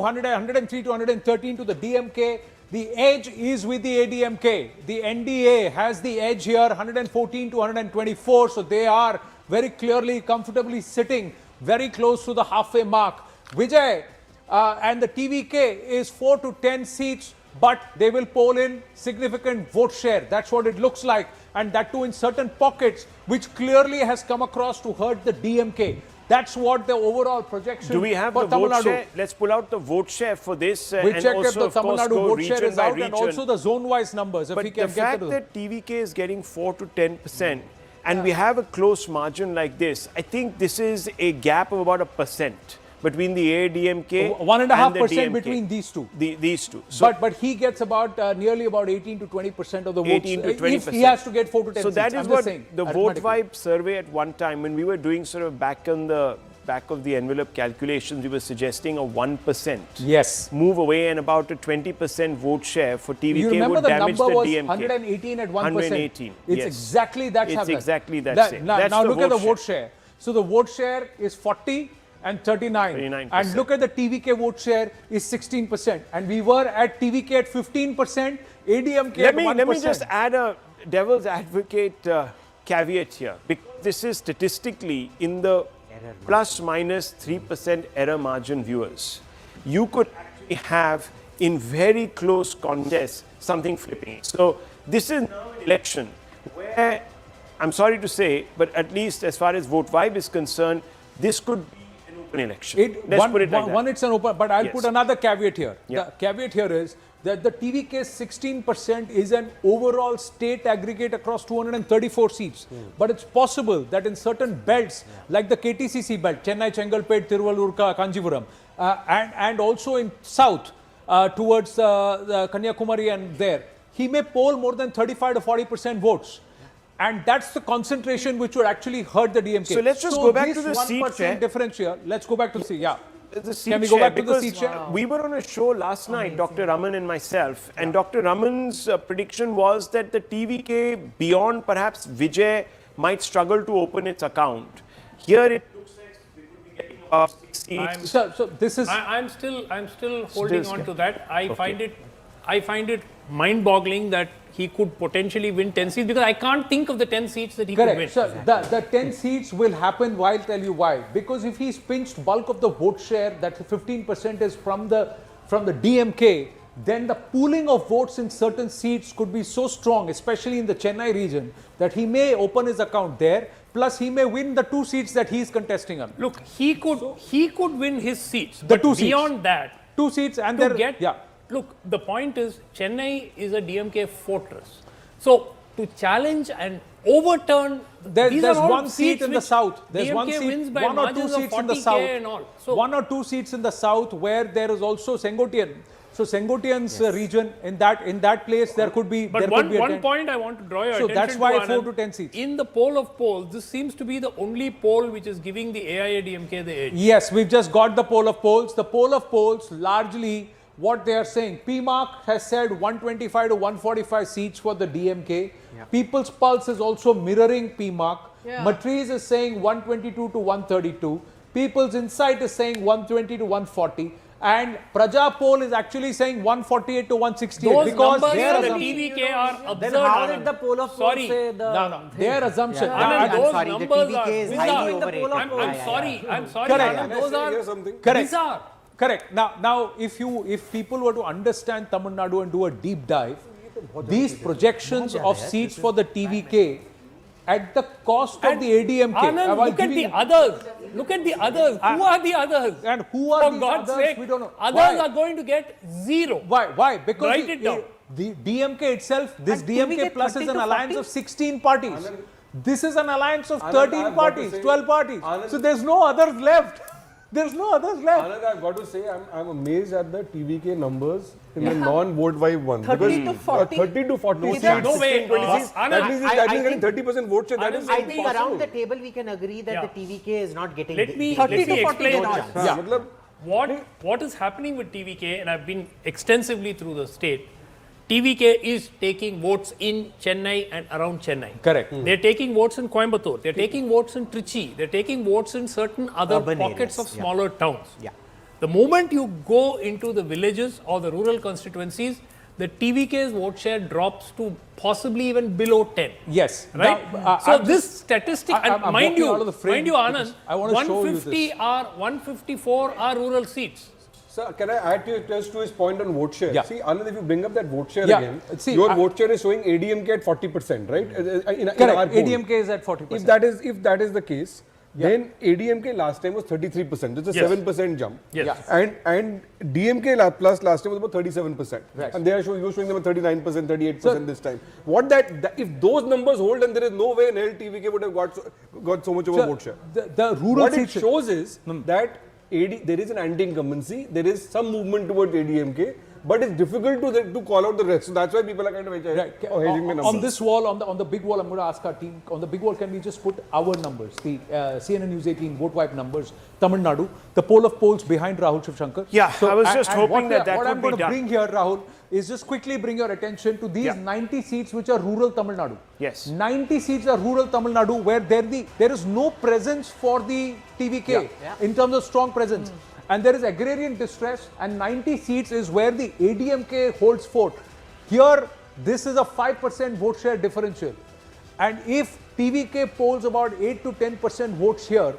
103 to 113 to the DMK. The edge is with the AIADMK. The NDA has the edge here, 114 to 124. So they are very clearly, comfortably sitting very close to the halfway mark. Vijay and the TVK is 4 to 10 seats, but they will poll in significant vote share. That's what it looks like. And that too in certain pockets, which clearly has come across to hurt the DMK. That's what the overall projection. Do we have the vote share? Let's pull out the vote share for this. We checked also, if the Tamil Nadu vote share is out, and also the zone-wise numbers. But the fact that TVK is getting 4 to 10%, and we have a close margin like this, I think this is a gap of about 1% between the AIADMK 1.5% between these two. These two. So but he gets about nearly about 18 to 20% of the votes. 18 to 20%. If he has to get 4 to 10 so seats. that is what the Vote Vibe survey at one time, when we were doing sort of back of the envelope calculations, we were suggesting a 1% move away, and about a 20% vote share for TVK would damage the DMK. You remember the number was 118 at 1%. 118. It's exactly that. It's exactly that. Now look at the vote share. So the vote share is 40 and 39. And look at the TVK vote share is 16%. And we were at TVK at 15%, AIADMK at 1%. Let me just add a devil's advocate caveat here. Because this is statistically in the plus minus 3% error margin viewers. You could actually have in very close contests something flipping. So this is now an election where, I'm sorry to say, but at least as far as Vote Vibe is concerned, this could be an open election. Let's put it like that. One, it's an open, but I'll put another caveat here. The caveat here is that the TVK 16% is an overall state aggregate across 234 seats. But it's possible that in certain belts, like the KTCC belt, Chennai, Chengalpet, Tiruvallur, Kanjipuram, and also in south towards the Kanyakumari and there, he may poll more than 35 to 40% votes. And that's the concentration which would actually hurt the DMK. So let's just go back to the seat share. Difference here. Let's go back to the seat. Can we go back to the seat share? We were on a show last night, Dr. Raman and myself, and Dr. Raman's prediction was that the TVK, beyond perhaps Vijay, might struggle to open its account. Here it looks like we could be getting about 6 seats. So this is. I'm still holding on to that. I find it mind-boggling that he could potentially win 10 seats, because I can't think of the 10 seats that he could win. So the 10 seats will happen. I'll tell you why. Because if he's pinched bulk of the vote share, that 15% is from the DMK, then the pooling of votes in certain seats could be so strong, especially in the Chennai region, that he may open his account there. Plus, he may win the 2 seats that he's contesting on. Look, he could win his seats. The but 2 seats. Beyond that, 2 seats and Look, the point is, Chennai is a DMK fortress. So, to challenge and overturn, there's one seat in the south. There's DMK one seat, wins by 1 or 2 seats in the south. And all. So, 1 or 2 seats in the south where there is also Sengotian. So Sengotian's region, in that place, there could be. But one point I want to draw your attention to. So that's why 4 to 10 seats. In the poll of polls, this seems to be the only poll which is giving the AIADMK the edge. Yes, we've just got the poll of polls. The poll of polls largely. What they are saying, PMark has said 125 to 145 seats for the DMK. People's Pulse is also mirroring PMark. Matriz is saying 122 to 132. People's Insight is saying 120 to 140. And Praja Poll is actually saying 148 to 168. Those because numbers their for the TVK are absurd. Then how did the poll of polls say the... No. Their assumption. Those sorry, numbers the TVK is highly overrated. I'm sorry. Correct. Those are bizarre. Correct. Now, if people were to understand Tamil Nadu and do a deep dive, these projections of seats for the TVK at the cost of the AIADMK. Anand, look at the others. Look at the others. Who are the others? And who are For God's others? sake, We don't know. Others are going to get 0. Why? Because Write it down. The DMK itself, this DMK plus is an alliance of 16 parties. This is an alliance of 13 parties, 12 parties. So there's no others left. There's no others left. Anand, I've got to say, I'm amazed at the TVK numbers in the non-vote vibe one. 30 to 40. 30 to 40 seats. No way. 20 seats. That means getting 30% vote share. That is I think impossible. around the table we can agree that the TVK is not getting 30 to 40 explain votes. What is happening with TVK, and I've been extensively through the state, TVK is taking votes in Chennai and around Chennai. Correct. They're taking votes in Coimbatore. They're taking votes in Trichy. They're taking votes in certain other Urban pockets areas. of smaller towns. The moment you go into the villages or the rural constituencies, the TVK's vote share drops to possibly even below 10. Yes. Right? Now, So I'm this just- statistic, I'm and mind walking you, out of the frame Anand, because I want to show you this. 154 are rural seats. Sir, can I add just to his point on vote share? Yeah. See, Anand, if you bring up that vote share Yeah. again, See, your vote share is showing ADMK at 40%, right? In our Correct. poll. ADMK is at 40%. If that is the case, then ADMK last time was 33%. That's a Yes. 7% jump. Yes. Yeah. And DMK plus last time was about 37%. Right. And they are you're showing them at 39%, 38% this time. If those numbers hold, then there is no way in hell TVK would have got so much of a vote share. The rural What it seats. shows is that there is an anti-incumbency, there is some movement towards ADMK, but it's difficult to call out the rest. So that's why people are kind of hedging the numbers. On this wall, on the big wall, I'm going to ask our team, on the big wall, can we just put our numbers, the CNN News 18 vote wipe numbers, Tamil Nadu, the poll of polls behind Rahul Shivshankar. Yeah, I was just hoping what that what would I'm going be to done. bring here, Rahul, is just quickly bring your attention to these 90 seats which are rural Tamil Nadu. Yes. 90 seats are rural Tamil Nadu where there is no presence for the TVK in terms of strong presence. And there is agrarian distress, and 90 seats is where the ADMK holds fort. Here, this is a 5% vote share differential. And if TVK polls about 8 to 10% votes here,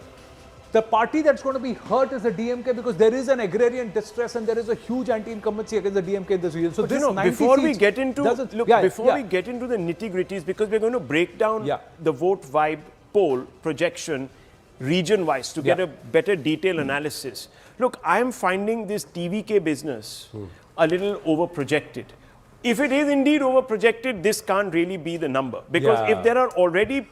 the party that's going to be hurt is the DMK, because there is an agrarian distress and there is a huge anti-incumbency against the DMK in this region. So But this 90 before we seats get into doesn't- we get into the nitty-gritties, because we're going to break down the vote vibe poll projection region-wise to get a better detailed analysis. Look, I am finding this TVK business a little over-projected. If it is indeed over-projected, this can't really be the number, because if there are already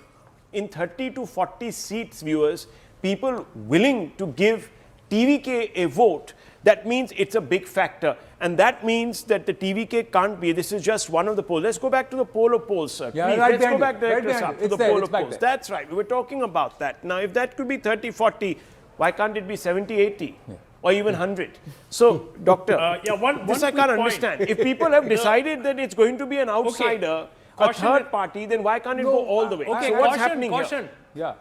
in 30 to 40 seats, viewers, people willing to give TVK a vote, that means it's a big factor. And that means that the TVK can't be, this is just one of the polls. Let's go back to the poll of polls, sir. Yeah, Please, right let's go behind back you. there Right behind to you. the It's there, poll it's of back polls. there. That's right. We were talking about that. Now, if that could be 30, 40, why can't it be 70, 80? Or even 100. So, Doctor, one this I quick can't point. understand. If people have decided that it's going to be an outsider, a Caution third that- party, then why can't it go all the way? Okay, so what's caution, happening caution. here? Yeah.